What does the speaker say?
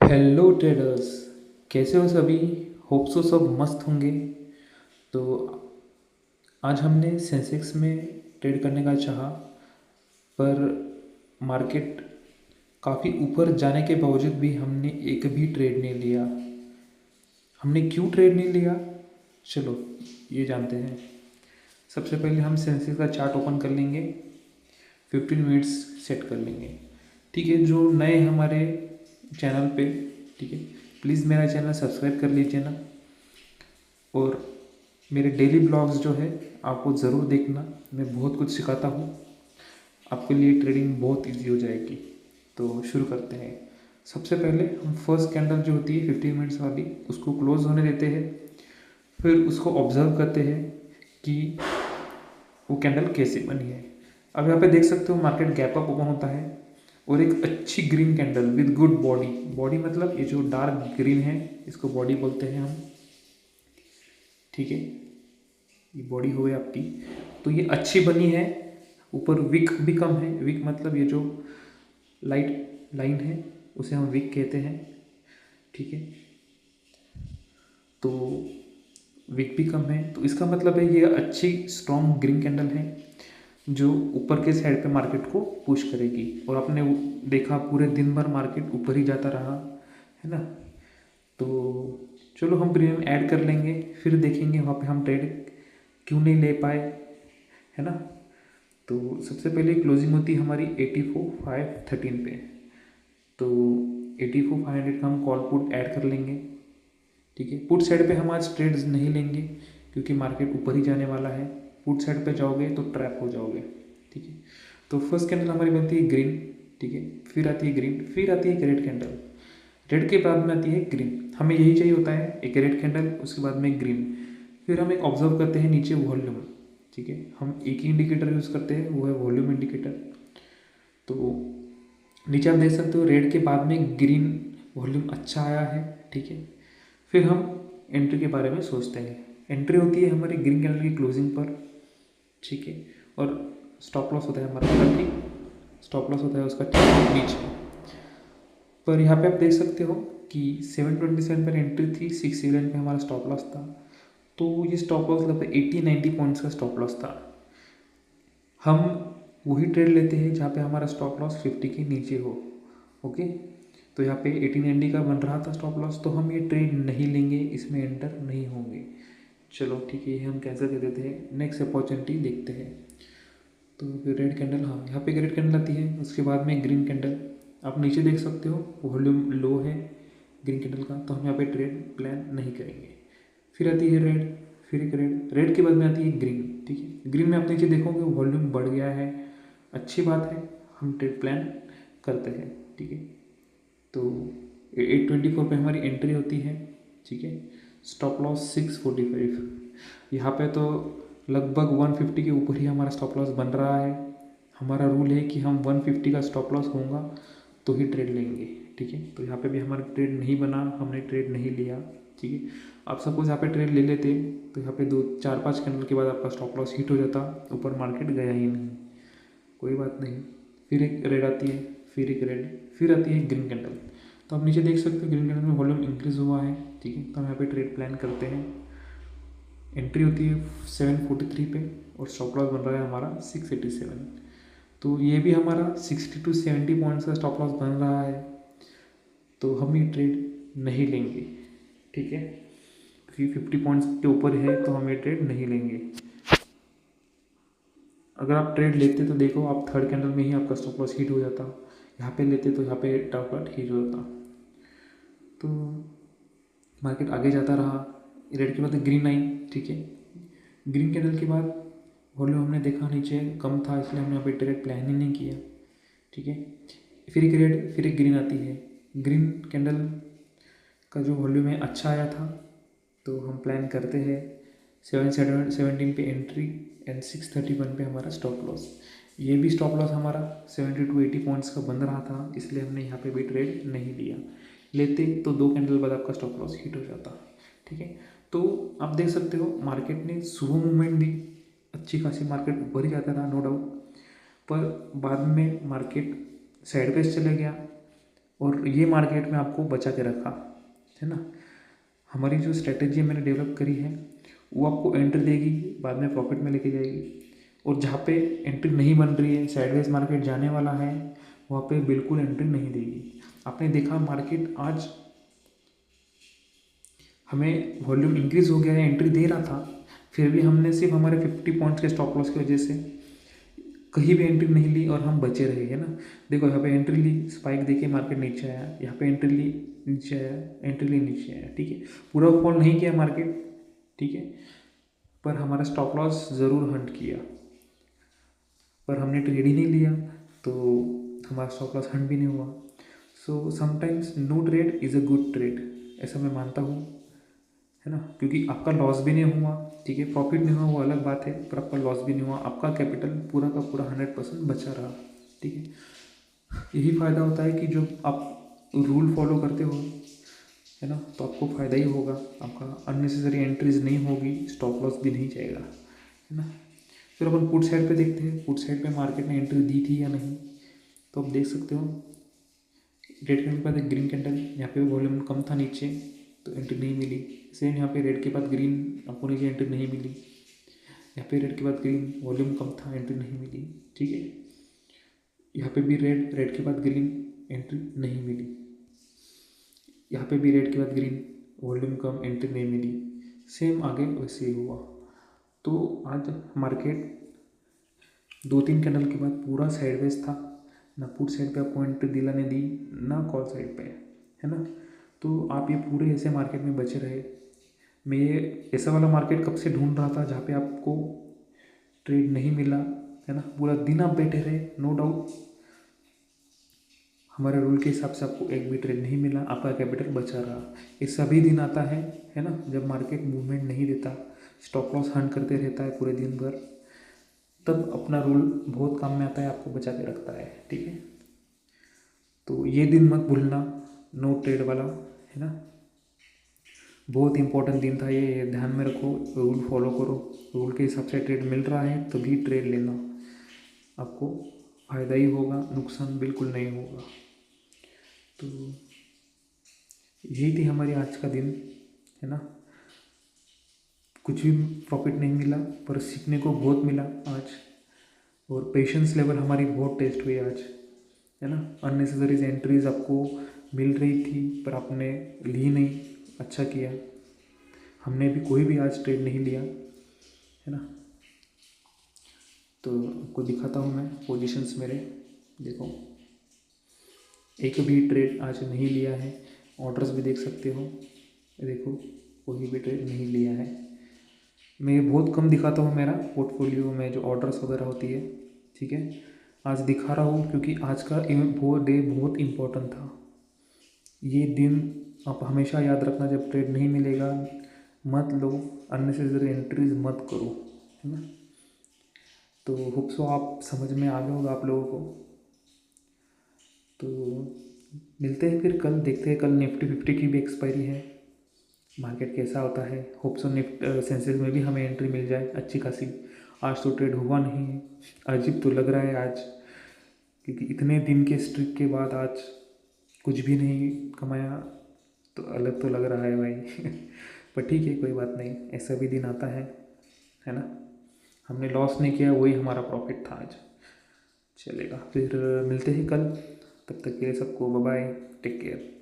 Hello traders. कैसे हो सभी? होप सो सब मस्त होंगे। तो आज हमने सेंसेक्स में ट्रेड करने का चाहा, पर मार्केट काफ़ी ऊपर जाने के बावजूद भी हमने एक भी ट्रेड नहीं लिया। हमने क्यों ट्रेड नहीं लिया, चलो ये जानते हैं। सबसे पहले हम सेंसेक्स का चार्ट ओपन कर लेंगे, 15 मिनट्स सेट कर लेंगे। ठीक है, जो नए हमारे चैनल पे, ठीक है, प्लीज़ मेरा चैनल सब्सक्राइब कर लीजिए ना। और मेरे डेली ब्लॉग्स जो है आपको ज़रूर देखना, मैं बहुत कुछ सिखाता हूँ। आपके लिए ट्रेडिंग बहुत इजी हो जाएगी। तो शुरू करते हैं। सबसे पहले हम फर्स्ट कैंडल जो होती है 15 मिनट्स वाली, उसको क्लोज होने देते हैं। फिर उसको ऑब्जर्व करते हैं कि वो कैंडल कैसे बनी है। अब यहाँ पे देख सकते हो मार्केट गैप अप ओपन होता है और एक अच्छी green candle with good body. Body मतलब ये जो डार्क ग्रीन है इसको बॉडी बोलते हैं हम। ठीक है, ये बॉडी हो गई आपकी। तो ये अच्छी बनी है, ऊपर विक भी कम है। विक मतलब ये जो लाइट लाइन है उसे हम विक कहते हैं। ठीक है, तो विक भी कम है, तो इसका मतलब है ये अच्छी स्ट्रॉन्ग ग्रीन कैंडल है जो ऊपर के साइड पे मार्केट को पुश करेगी। और आपने देखा पूरे दिन भर मार्केट ऊपर ही जाता रहा है ना। तो चलो हम प्रीमियम ऐड कर लेंगे, फिर देखेंगे वहाँ पे हम ट्रेड क्यों नहीं ले पाए, है ना। तो सबसे पहले क्लोजिंग होती है हमारी 84,513 पे। तो 84,500 का हम कॉल पुट ऐड कर लेंगे। ठीक है, पुट साइड पे हम आज ट्रेड्स नहीं लेंगे क्योंकि मार्केट ऊपर ही जाने वाला है। पुट साइड पे जाओगे तो ट्रैप हो जाओगे। ठीक है, तो फर्स्ट कैंडल हमारी बनती है ग्रीन। ठीक है, फिर आती है ग्रीन, फिर आती है एक रेड कैंडल। रेड के बाद में आती है ग्रीन। हमें यही चाहिए होता है, एक रेड कैंडल उसके बाद में ग्रीन। फिर हम एक ऑब्जर्व करते हैं नीचे वॉल्यूम। ठीक है, हम एक ही इंडिकेटर यूज़ करते हैं, वो है वॉल्यूम इंडिकेटर। तो नीचे आप देख सकते हो रेड के बाद में ग्रीन वॉल्यूम अच्छा आया है। ठीक है, फिर हम एंट्री के बारे में सोचते हैं। एंट्री होती है हमारी ग्रीन कैंडल की क्लोजिंग पर। ठीक है, और स्टॉप लॉस होता है हमारा ठीक, स्टॉप लॉस होता है उसका ठीक नीचे। पर यहाँ पे आप देख सकते हो कि 727 पर एंट्री थी, 611 पे हमारा स्टॉप लॉस था। तो ये स्टॉप लॉस लगभग 80-90 पॉइंट्स का स्टॉप लॉस था। हम वही ट्रेड लेते हैं जहाँ पे हमारा स्टॉप लॉस 50 के नीचे हो। ओके, तो यहाँ पे 80-90 का बन रहा था स्टॉप लॉस, तो हम ये ट्रेड नहीं लेंगे, इसमें एंटर नहीं होंगे। चलो ठीक है, हम कैंसिल कर देते हैं, नेक्स्ट अपॉर्चुनिटी देखते हैं। तो रेड कैंडल, हाँ यहाँ पे रेड कैंडल आती है, उसके बाद में ग्रीन कैंडल। आप नीचे देख सकते हो वॉल्यूम लो है ग्रीन कैंडल का, तो हम यहाँ पे ट्रेड प्लान नहीं करेंगे। फिर आती है रेड, फिर एक रेड, रेड के बाद में आती है ग्रीन। ठीक है, ग्रीन में आप नीचे देखोगे वॉल्यूम बढ़ गया है, अच्छी बात है, हम ट्रेड प्लान करते हैं। ठीक है, तो 824 पे हमारी एंट्री होती है। ठीक है, स्टॉप लॉस 645। यहाँ पे तो लगभग 150 के ऊपर ही हमारा स्टॉप लॉस बन रहा है। हमारा रूल है कि हम 150 का स्टॉप लॉस होगा तो ही ट्रेड लेंगे। ठीक है, तो यहाँ पे भी हमारा ट्रेड नहीं बना, हमने ट्रेड नहीं लिया। ठीक है, आप सपोज यहाँ पे ट्रेड ले लेते तो यहाँ पे 2 4 5 कैंडल के बाद आपका स्टॉप लॉस हिट हो जाता, ऊपर मार्केट गया ही नहीं। कोई बात नहीं, फिर एक रेड आती है, फिर एक रेड, फिर आती है ग्रीन कैंडल। तो आप नीचे देख सकते हो ग्रीन कैंडल में वॉल्यूम इंक्रीज हुआ है। ठीक है, तो हम यहाँ पे ट्रेड प्लान करते हैं। एंट्री होती है 743 पे और स्टॉप लॉस बन रहा है हमारा 687। तो ये भी हमारा 60 to 70 पॉइंट्स का स्टॉप लॉस बन रहा है, तो हम ये ट्रेड नहीं लेंगे। ठीक है, क्योंकि 50 पॉइंट्स के ऊपर है तो हम ये ट्रेड नहीं लेंगे। अगर आप ट्रेड लेते तो देखो आप थर्ड कैंडल में ही आपका स्टॉप लॉस हिट हो जाता, यहाँ पे लेते तो यहाँ पे टारगेट हिट हो जाता। तो मार्केट आगे जाता रहा, रेड के बाद ग्रीन आई। ठीक है, ग्रीन कैंडल के बाद वॉल्यूम हमने देखा नीचे कम था, इसलिए हमने यहाँ पे ट्रेड प्लान ही नहीं किया। ठीक है, फिर एक रेड, फिर एक ग्रीन आती है। ग्रीन कैंडल का जो वॉल्यूम है अच्छा आया था, तो हम प्लान करते हैं 717 पे एंट्री एंड 631 पे हमारा स्टॉप लॉस। ये भी स्टॉप लॉस हमारा 70 to 80 पॉइंट्स का बन रहा था, इसलिए हमने यहाँ पे भी ट्रेड नहीं लिया। लेते तो 2 कैंडल बाद आपका स्टॉप लॉस हिट हो जाता। ठीक है, तो आप देख सकते हो मार्केट ने सुबह मूवमेंट दी, अच्छी खासी मार्केट ऊपर ही जाता रहा नो डाउट, पर बाद में मार्केट साइडवेज चले गया। और ये मार्केट में आपको बचा के रखा, है ना। हमारी जो स्ट्रेटेजी मैंने डेवलप करी है वो आपको एंट्री देगी, बाद में प्रॉफिट में लेके जाएगी। और जहाँ पे एंट्री नहीं बन रही है, साइडवेज मार्केट जाने वाला है, वहाँ पे बिल्कुल एंट्री नहीं देगी। आपने देखा मार्केट आज हमें वॉल्यूम इंक्रीज हो गया है, एंट्री दे रहा था, फिर भी हमने सिर्फ हमारे 50 पॉइंट्स के स्टॉप लॉस की वजह से कहीं भी एंट्री नहीं ली और हम बचे रहे, है ना। देखो यहाँ पे एंट्री ली, स्पाइक देके मार्केट नीचे आया, यहाँ पे एंट्री ली नीचे आया, एंट्री ली नीचे आया, ठीक है। पूरा फॉल नहीं किया मार्केट, ठीक है, पर हमारा स्टॉप लॉस ज़रूर हंट किया, पर हमने ट्रेड ही नहीं लिया तो हमारा स्टॉप लॉस हंट भी नहीं हुआ। सो sometimes no trade is a good trade, ऐसा मैं मानता हूँ, है ना। क्योंकि आपका लॉस भी नहीं हुआ, ठीक है, प्रॉफिट नहीं हुआ वो अलग बात है, पर आपका लॉस भी नहीं हुआ, आपका कैपिटल पूरा का पूरा 100% बचा रहा, ठीक है। यही फ़ायदा होता है कि जो आप रूल फॉलो करते हो, है ना, तो आपको फ़ायदा ही होगा, आपका अननेसेसरी एंट्रीज नहीं होगी, स्टॉप लॉस भी नहीं जाएगा, है ना। फिर अपन पुट साइड पे देखते हैं, पुट साइड पे मार्केट ने एंट्री दी थी या नहीं। तो आप देख सकते हो रेड कैंडल के बाद एक ग्रीन कैंडल, यहाँ पे वॉल्यूम कम था नीचे तो एंट्री नहीं मिली। सेम यहाँ पे रेड के बाद ग्रीन, आपको नीचे एंट्री नहीं मिली। यहाँ पे रेड के बाद ग्रीन, वॉल्यूम कम था, एंट्री नहीं मिली, ठीक है। यहाँ पे भी रेड, रेड के बाद ग्रीन, एंट्री नहीं मिली। यहाँ पे भी रेड के बाद ग्रीन, वॉल्यूम कम, एंट्री नहीं मिली। सेम आगे वैसे ही हुआ। तो आज मार्केट 2-3 कैंडल के बाद पूरा साइडवेज था, ना पुट साइड पे आपको एंट्री दिलाने दी, ना कॉल साइड पे, है ना। तो आप ये पूरे ऐसे मार्केट में बचे रहे। मैं ये ऐसा वाला मार्केट कब से ढूंढ रहा था जहाँ पे आपको ट्रेड नहीं मिला, है ना, पूरा दिन आप बैठे रहे, नो डाउट हमारे रूल के हिसाब से आपको एक भी ट्रेड नहीं मिला, आपका कैपिटल बचा रहा। ये सभी दिन आता है ना, जब मार्केट मूवमेंट नहीं देता, स्टॉप लॉस हंट करते रहता है पूरे दिन भर, तब अपना रूल बहुत काम में आता है, आपको बचा के रखता है, ठीक है। तो ये दिन मत भूलना, नो ट्रेड वाला, है ना। बहुत इंपॉर्टेंट दिन था ये, ध्यान में रखो, रूल फॉलो करो, रूल के हिसाब से ट्रेड मिल रहा है तभी ट्रेड लेना, आपको फ़ायदा ही होगा, नुकसान बिल्कुल नहीं होगा। तो यही थी हमारी आज का दिन, है ना। कुछ भी प्रॉफिट नहीं मिला पर सीखने को बहुत मिला आज, और पेशेंस लेवल हमारी बहुत टेस्ट हुई आज, है ना। अननेसेसरी एंट्रीज आपको मिल रही थी पर आपने ली नहीं, अच्छा किया। हमने भी कोई भी आज ट्रेड नहीं लिया, है ना। तो आपको दिखाता हूँ मैं पोजीशंस मेरे, देखो एक भी ट्रेड आज नहीं लिया है। ऑर्डर्स भी देख सकते हो, देखो कोई भी ट्रेड नहीं लिया है। मैं बहुत कम दिखाता हूँ मेरा पोर्टफोलियो में जो ऑर्डर्स वगैरह होती है, ठीक है। आज दिखा रहा हूँ क्योंकि आज का वो डे बहुत इम्पोर्टेंट था। ये दिन आप हमेशा याद रखना, जब ट्रेड नहीं मिलेगा मत लो, अननेसेसरी एंट्रीज मत करो, है ना। तो होप सो आप समझ में आ गया होगा आप लोगों को। तो मिलते हैं फिर कल, देखते हैं कल निफ्टी 50 की भी एक्सपायरी है, मार्केट कैसा होता है। होप सो सेंसेक्स में भी हमें एंट्री मिल जाए अच्छी खासी। आज तो ट्रेड हुआ नहीं है, अजीब तो लग रहा है आज, क्योंकि इतने दिन के स्ट्रिक के बाद आज कुछ भी नहीं कमाया, तो अलग तो लग रहा है भाई पर ठीक है, कोई बात नहीं, ऐसा भी दिन आता है ना। हमने लॉस नहीं किया, वही हमारा प्रॉफिट था आज। चलेगा, फिर मिलते हैं कल, तब तक के लिए सबको बाय बाय, टेक केयर।